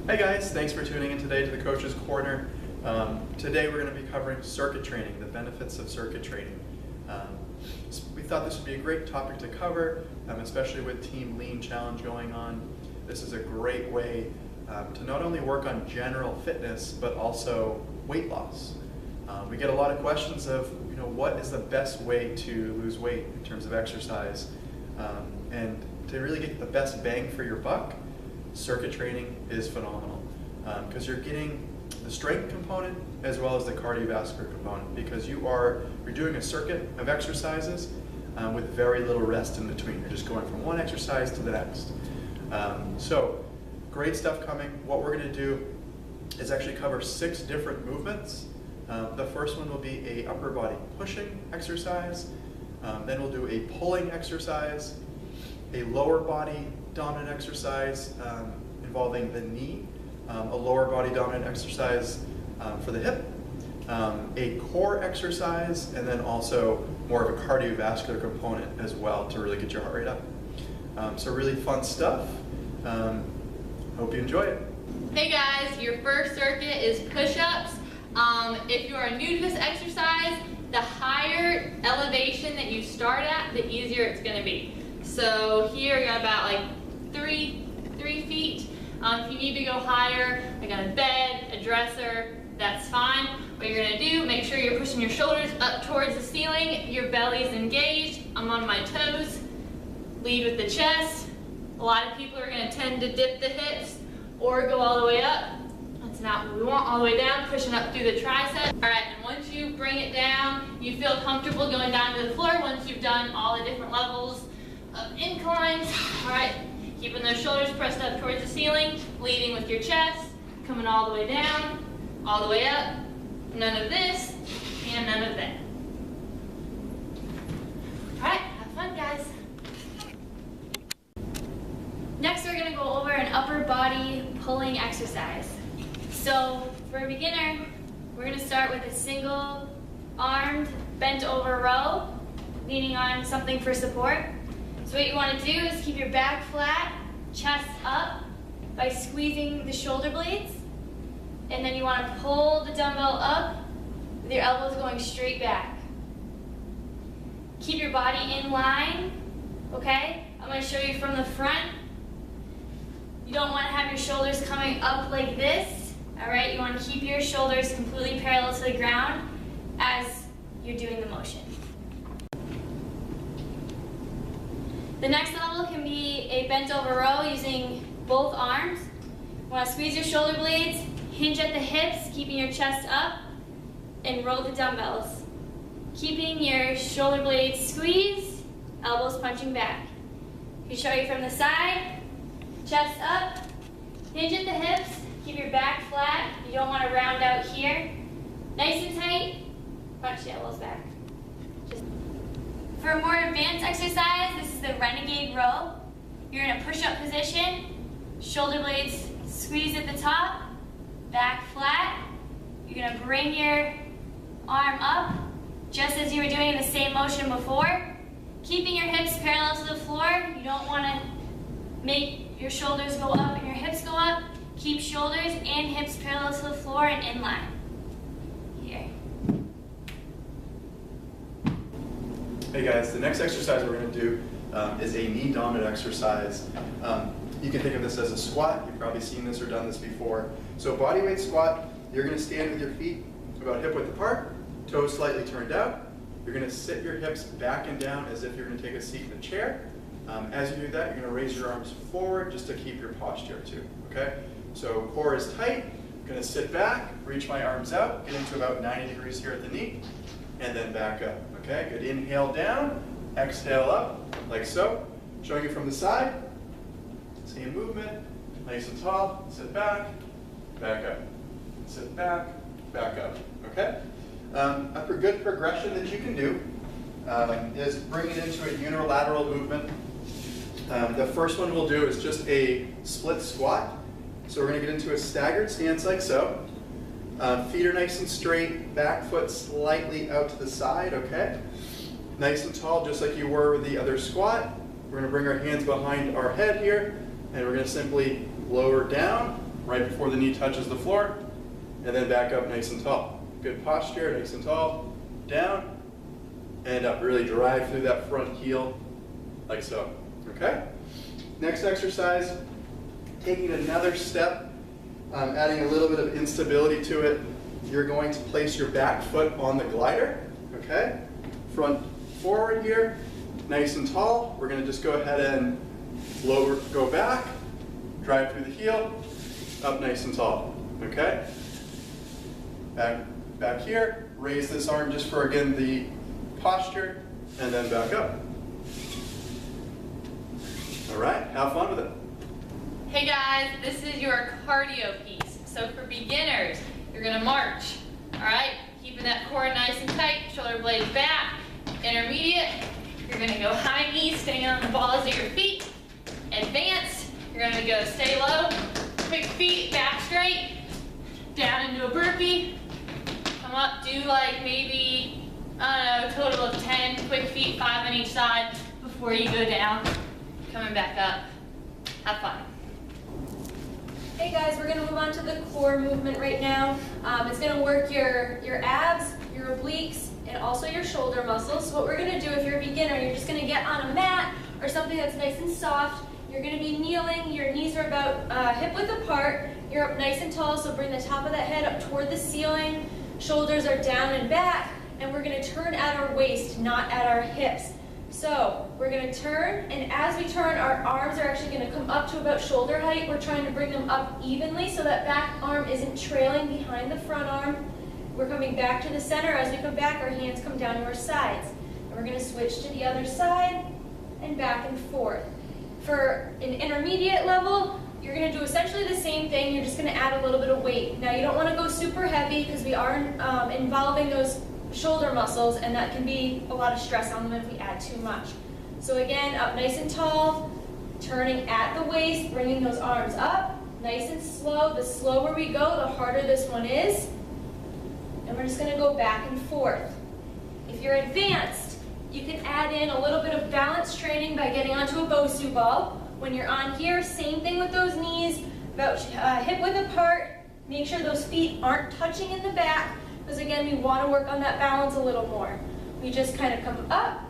Hey guys, thanks for tuning in today to the Coach's Corner. Today we're going to be covering circuit training, the benefits of circuit training. We thought this would be a great topic to cover, especially with Team Lean Challenge going on. This is a great way to not only work on general fitness, but also weight loss. We get a lot of questions of, what is the best way to lose weight in terms of exercise? And to really get the best bang for your buck, circuit training is phenomenal because you're getting the strength component as well as the cardiovascular component, because you're doing a circuit of exercises with very little rest in between. You're just going from one exercise to the next. So great stuff coming. What we're going to do is actually cover 6 different movements. The first one will be a upper body pushing exercise. Then we'll do a pulling exercise, a lower body dominant exercise involving the knee, a lower body dominant exercise for the hip, a core exercise, and then also more of a cardiovascular component as well to really get your heart rate up. So really fun stuff. Hope you enjoy it. Hey guys, your first circuit is push-ups. If you are new to this exercise, the higher elevation that you start at, the easier it's going to be. So here you're about like 3 feet. If you need to go higher, like on a bed, a dresser, that's fine. What you're going to do, make sure you're pushing your shoulders up towards the ceiling, your belly's engaged. I'm on my toes. Lead with the chest. A lot of people are going to tend to dip the hips or go all the way up. That's not what we want. All the way down, pushing up through the triceps. All right, and once you bring it down, you feel comfortable going down to the floor once you've done all the different levels of inclines. All right, keeping those shoulders pressed up towards the ceiling, leading with your chest, coming all the way down, all the way up. None of this and none of that. All right, have fun, guys. Next, we're going to go over an upper body pulling exercise. So for a beginner, we're going to start with a single armed bent over row, leaning on something for support. So what you want to do is keep your back flat, chest up by squeezing the shoulder blades. And then you want to pull the dumbbell up with your elbows going straight back. Keep your body in line, okay? I'm going to show you from the front. You don't want to have your shoulders coming up like this, all right? You want to keep your shoulders completely parallel to the ground as you're doing the motion. The next level can be a bent over row using both arms. You want to squeeze your shoulder blades, hinge at the hips, keeping your chest up, and roll the dumbbells. Keeping your shoulder blades squeezed, elbows punching back. I can show you from the side, chest up, hinge at the hips, keep your back flat. You don't want to round out here. Nice and tight, punch the elbows back. For a more advanced exercise, this is the renegade row. You're in a push-up position, shoulder blades squeeze at the top, back flat. You're going to bring your arm up, just as you were doing the same motion before. Keeping your hips parallel to the floor. You don't want to make your shoulders go up and your hips go up. Keep shoulders and hips parallel to the floor and in line. Here. Hey guys, the next exercise we're going to do is a knee dominant exercise. You can think of this as a squat. You've probably seen this or done this before. So body weight squat, you're going to stand with your feet about hip width apart, toes slightly turned out. You're going to sit your hips back and down as if you're going to take a seat in a chair. As you do that, you're going to raise your arms forward just to keep your posture too, okay? So core is tight. I'm going to sit back, reach my arms out, get into about 90 degrees here at the knee, and then back up, okay? Good, inhale down, exhale up, like so. Showing you from the side, same movement, nice and tall, sit back up, sit back up, okay? A good progression that you can do is bring it into a unilateral movement. The first one we'll do is just a split squat. So we're going to get into a staggered stance like so. Feet are nice and straight, back foot slightly out to the side, okay? Nice and tall, just like you were with the other squat. We're going to bring our hands behind our head here, and we're going to simply lower down right before the knee touches the floor, and then back up nice and tall. Good posture, nice and tall, down, and up. Really drive through that front heel, like so, okay? Next exercise, taking another step, adding a little bit of instability to it. You're going to place your back foot on the glider, okay? Front forward here, nice and tall. We're gonna just go ahead and go back, drive through the heel, up nice and tall, okay? Back here, raise this arm just for, again, the posture, and then back up. All right, have fun with it. Hey guys, this is your cardio piece. So for beginners, you're gonna march, all right? Keeping that core nice and tight, shoulder blades back. Intermediate, you're gonna go high knees, staying on the balls of your feet. Advanced, you're gonna go stay low, quick feet, back straight, down into a burpee. Come up, do like maybe, I don't know, a total of 10 quick feet, 5 on each side before you go down. Coming back up. Have fun. Hey guys, we're going to move on to the core movement right now. It's going to work your abs, your obliques, and also your shoulder muscles. So what we're going to do, if you're a beginner, you're just going to get on a mat or something that's nice and soft. You're going to be kneeling, your knees are about hip width apart. You're up nice and tall, so bring the top of that head up toward the ceiling. Shoulders are down and back, and we're going to turn at our waist, not at our hips. So we're going to turn, and as we turn, our arms are actually going to come up to about shoulder height. We're trying to bring them up evenly so that back arm isn't trailing behind the front arm. We're coming back to the center. As we come back, our hands come down to our sides. And we're going to switch to the other side and back and forth. For an intermediate level, you're going to do essentially the same thing. You're just going to add a little bit of weight. Now, you don't want to go super heavy because we are involving those shoulder muscles, and that can be a lot of stress on them if we add too much. So again, up nice and tall, turning at the waist, bringing those arms up, nice and slow. The slower we go, the harder this one is. And we're just going to go back and forth. If you're advanced, you can add in a little bit of balance training by getting onto a Bosu ball. When you're on here, same thing with those knees, about hip width apart. Make sure those feet aren't touching in the back, because again, we want to work on that balance a little more. We just kind of come up,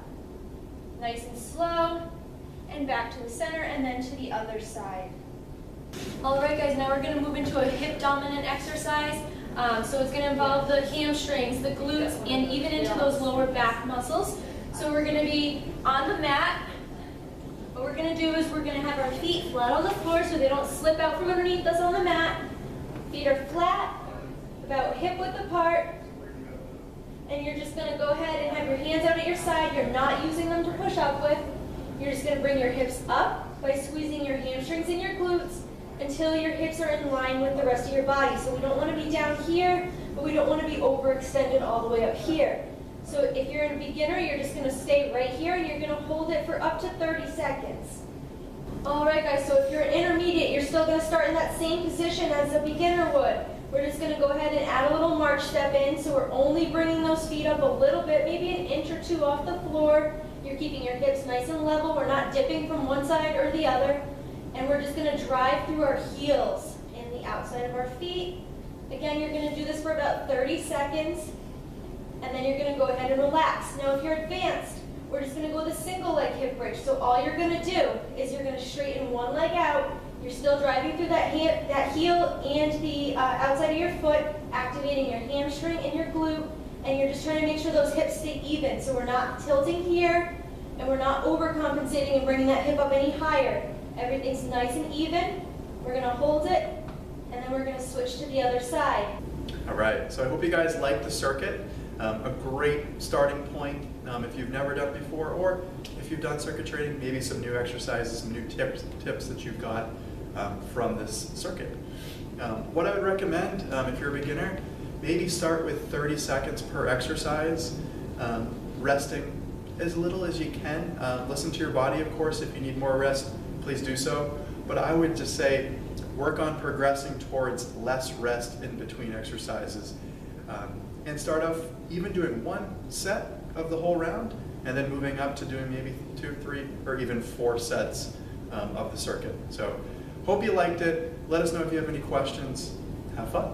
nice and slow, and back to the center, and then to the other side. All right, guys, now we're going to move into a hip dominant exercise. So it's going to involve the hamstrings, the glutes, and even into those lower back muscles. So we're going to be on the mat. What we're going to do is we're going to have our feet flat on the floor so they don't slip out from underneath us on the mat. Feet are flat, about hip width apart, and you're just going to go ahead and have your hands out at your side. You're not using them to push up with. You're just going to bring your hips up by squeezing your hamstrings and your glutes until your hips are in line with the rest of your body. So we don't want to be down here, but we don't want to be overextended all the way up here. So if you're a beginner, you're just going to stay right here, and you're going to hold it for up to 30 seconds. All right, guys, so if you're an intermediate, you're still going to start in that same position as a beginner would. We're just going to go ahead and add a little march step in, so we're only bringing those feet up a little bit, maybe an inch or two off the floor. You're keeping your hips nice and level. We're not dipping from one side or the other. And we're just going to drive through our heels in the outside of our feet. Again, you're going to do this for about 30 seconds, and then you're going to go ahead and relax. Now, if you're advanced, we're just going to go with a single leg hip bridge. So all you're going to do is you're going to straighten one leg out. You're still driving through that heel and the outside of your foot, activating your hamstring and your glute, and you're just trying to make sure those hips stay even. So we're not tilting here, and we're not overcompensating and bringing that hip up any higher. Everything's nice and even. We're going to hold it, and then we're going to switch to the other side. All right, so I hope you guys like the circuit. A great starting point if you've never done it before, or if you've done circuit training, maybe some new exercises, some new tips that you've got from this circuit. What I would recommend if you're a beginner, maybe start with 30 seconds per exercise, resting as little as you can. Listen to your body, of course. If you need more rest, please do so. But I would just say work on progressing towards less rest in between exercises. And start off even doing one set of the whole round, and then moving up to doing maybe 2, 3, or even 4 sets of the circuit. So hope you liked it. Let us know if you have any questions. Have fun.